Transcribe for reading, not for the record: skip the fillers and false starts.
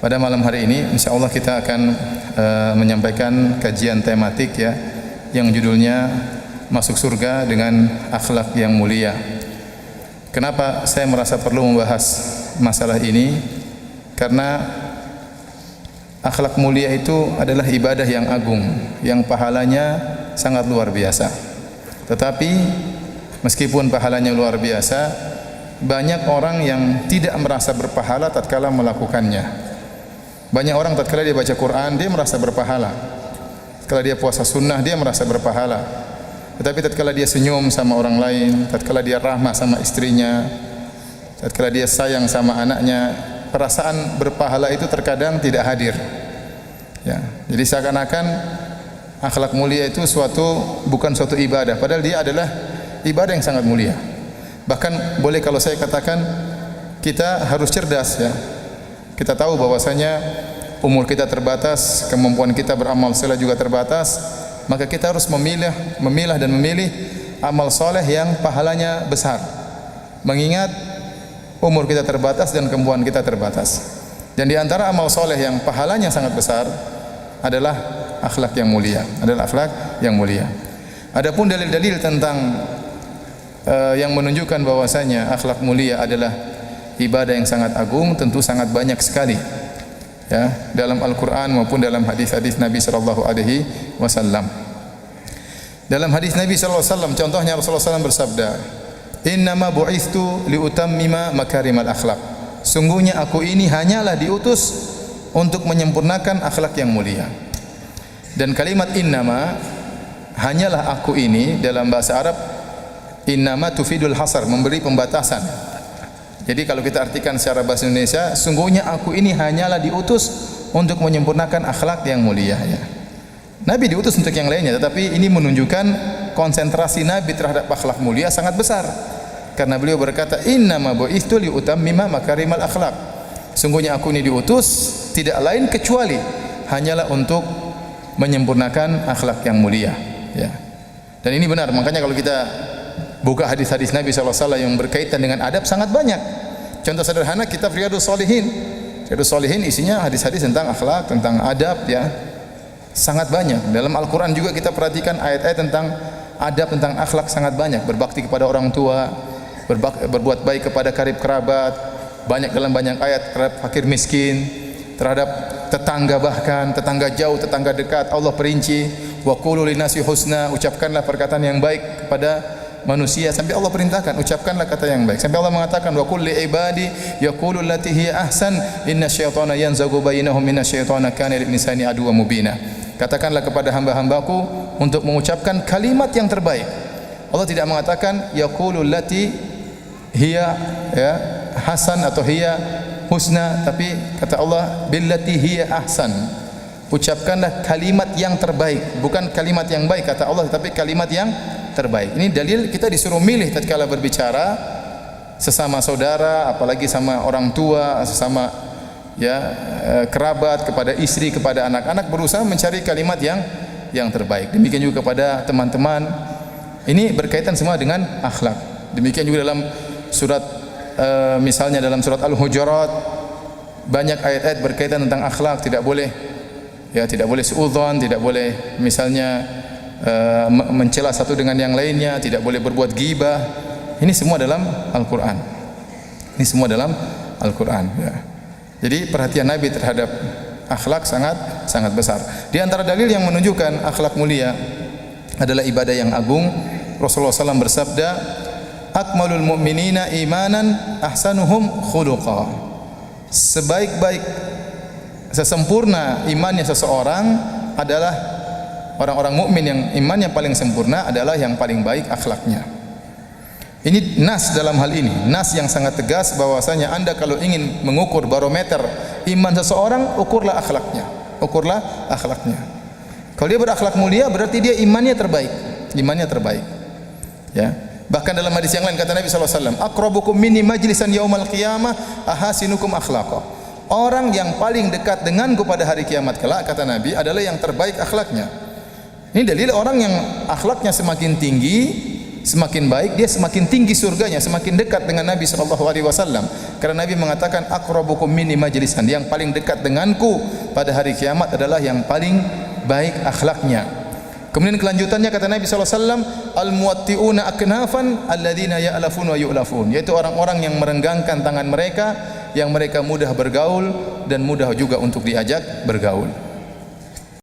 Pada malam hari ini insyaallah kita akan menyampaikan kajian tematik ya yang judulnya Masuk Surga dengan Akhlak yang Mulia. Kenapa saya merasa perlu membahas masalah ini? Karena akhlak mulia itu adalah ibadah yang agung, yang pahalanya sangat luar biasa. Tetapi meskipun pahalanya luar biasa, banyak orang yang tidak merasa berpahala tatkala melakukannya. Banyak orang tatkala dia baca Quran, dia merasa berpahala. Tatkala dia puasa sunnah, dia merasa berpahala. Tetapi tatkala dia senyum sama orang lain, tatkala dia rahmah sama istrinya, tatkala dia sayang sama anaknya, perasaan berpahala itu terkadang tidak hadir. Ya, jadi seakan-akan akhlak mulia itu bukan suatu ibadah, padahal dia adalah ibadah yang sangat mulia. Bahkan boleh kalau saya katakan kita harus cerdas ya. Kita tahu bahwasanya umur kita terbatas, kemampuan kita beramal saleh juga terbatas, maka kita harus memilah dan memilih amal soleh yang pahalanya besar. Mengingat umur kita terbatas dan kemampuan kita terbatas. Dan di antara amal soleh yang pahalanya sangat besar adalah akhlak yang mulia, Adapun dalil-dalil tentang yang menunjukkan bahwasanya akhlak mulia adalah ibadah yang sangat agung tentu sangat banyak sekali ya dalam Al-Qur'an maupun dalam hadis-hadis Nabi sallallahu alaihi wasallam. Dalam hadis Nabi sallallahu alaihi wasallam contohnya Rasulullah SAW bersabda, "Innama bu'istu liutammima makarimal akhlak." Sungguhnya aku ini hanyalah diutus untuk menyempurnakan akhlak yang mulia. Dan kalimat innama, hanyalah aku ini, dalam bahasa Arab innama tufidul hasar, memberi pembatasan. Jadi kalau kita artikan secara bahasa Indonesia, sungguhnya aku ini hanyalah diutus untuk menyempurnakan akhlak yang mulia ya. Nabi diutus untuk yang lainnya, tetapi ini menunjukkan konsentrasi Nabi terhadap akhlak mulia sangat besar. Karena beliau berkata, "Innama bu'istu liutammima makarimal akhlak." Sungguhnya aku ini diutus tidak lain kecuali hanyalah untuk menyempurnakan akhlak yang mulia ya. Dan ini benar, makanya kalau kita buka hadis-hadis Nabi SAW yang berkaitan dengan adab sangat banyak. Contoh sederhana kitab Riyadhus Shalihin. Riyadhus Shalihin isinya hadis-hadis tentang akhlak, tentang adab ya. Sangat banyak. Dalam Al-Qur'an juga kita perhatikan ayat-ayat tentang adab, tentang akhlak sangat banyak. Berbakti kepada orang tua, berbuat baik kepada karib kerabat. Dalam banyak ayat terhadap fakir miskin, terhadap tetangga, bahkan tetangga jauh, tetangga dekat. Allah perinci, wa qulu linnasi husna, ucapkanlah perkataan yang baik kepada manusia, sampai Allah perintahkan ucapkanlah kata yang baik. Sampai Allah mengatakan wa qul li ibadi yaqulu allati hiya ahsan inna syaitana yanzagu bainahum minasyaitana kana lil insani aduwwan mubina. Katakanlah kepada hamba-hambaku untuk mengucapkan kalimat yang terbaik. Allah tidak mengatakan yaqulu allati hiya ya hasan atau hiya husna, tapi kata Allah billati hiya ahsan. Ucapkanlah kalimat yang terbaik, bukan kalimat yang baik kata Allah, tetapi kalimat yang terbaik. Ini dalil kita disuruh milih tatkala berbicara sesama saudara, apalagi sama orang tua, sesama ya kerabat, kepada istri, kepada anak-anak, berusaha mencari kalimat yang terbaik. Demikian juga kepada teman-teman. Ini berkaitan semua dengan akhlak. Demikian juga dalam surat misalnya dalam surat Al-Hujurat banyak ayat-ayat berkaitan tentang akhlak. Tidak boleh suudzon, tidak boleh misalnya mencela satu dengan yang lainnya, tidak boleh berbuat ghibah. Ini semua dalam Al-Qur'an. Ya. Jadi perhatian Nabi terhadap akhlak sangat besar. Di antara dalil yang menunjukkan akhlak mulia adalah ibadah yang agung, Rasulullah SAW bersabda, "Akmalul mu'minina imanan ahsanuhum khuluqa." Sebaik-baik, sesempurna imannya seseorang adalah orang-orang mukmin yang imannya paling sempurna adalah yang paling baik akhlaknya. Ini nas dalam hal ini, nas yang sangat tegas bahwasanya Anda kalau ingin mengukur barometer iman seseorang, ukurlah akhlaknya. Kalau dia berakhlak mulia berarti dia imannya terbaik. Ya. Bahkan dalam hadis yang lain kata Nabi sallallahu alaihi wasallam, "Aqrabukum minni majlisan yaumal qiyamah ahasinukum akhlaqa." Orang yang paling dekat denganku pada hari kiamat kelak kata Nabi adalah yang terbaik akhlaknya. Ini dalil orang yang akhlaknya semakin tinggi semakin baik, dia semakin tinggi surganya, semakin dekat dengan Nabi sallallahu alaihi wasallam. Karena Nabi mengatakan aqrabukum minni majlisan, yang paling dekat denganku pada hari kiamat adalah yang paling baik akhlaknya. Kemudian kelanjutannya kata Nabi sallallahu alaihi wasallam, al-muwatti'una aknafan alladzina ya'lafun wa yu'lafun, yaitu orang-orang yang merenggangkan tangan mereka, yang mereka mudah bergaul dan mudah juga untuk diajak bergaul.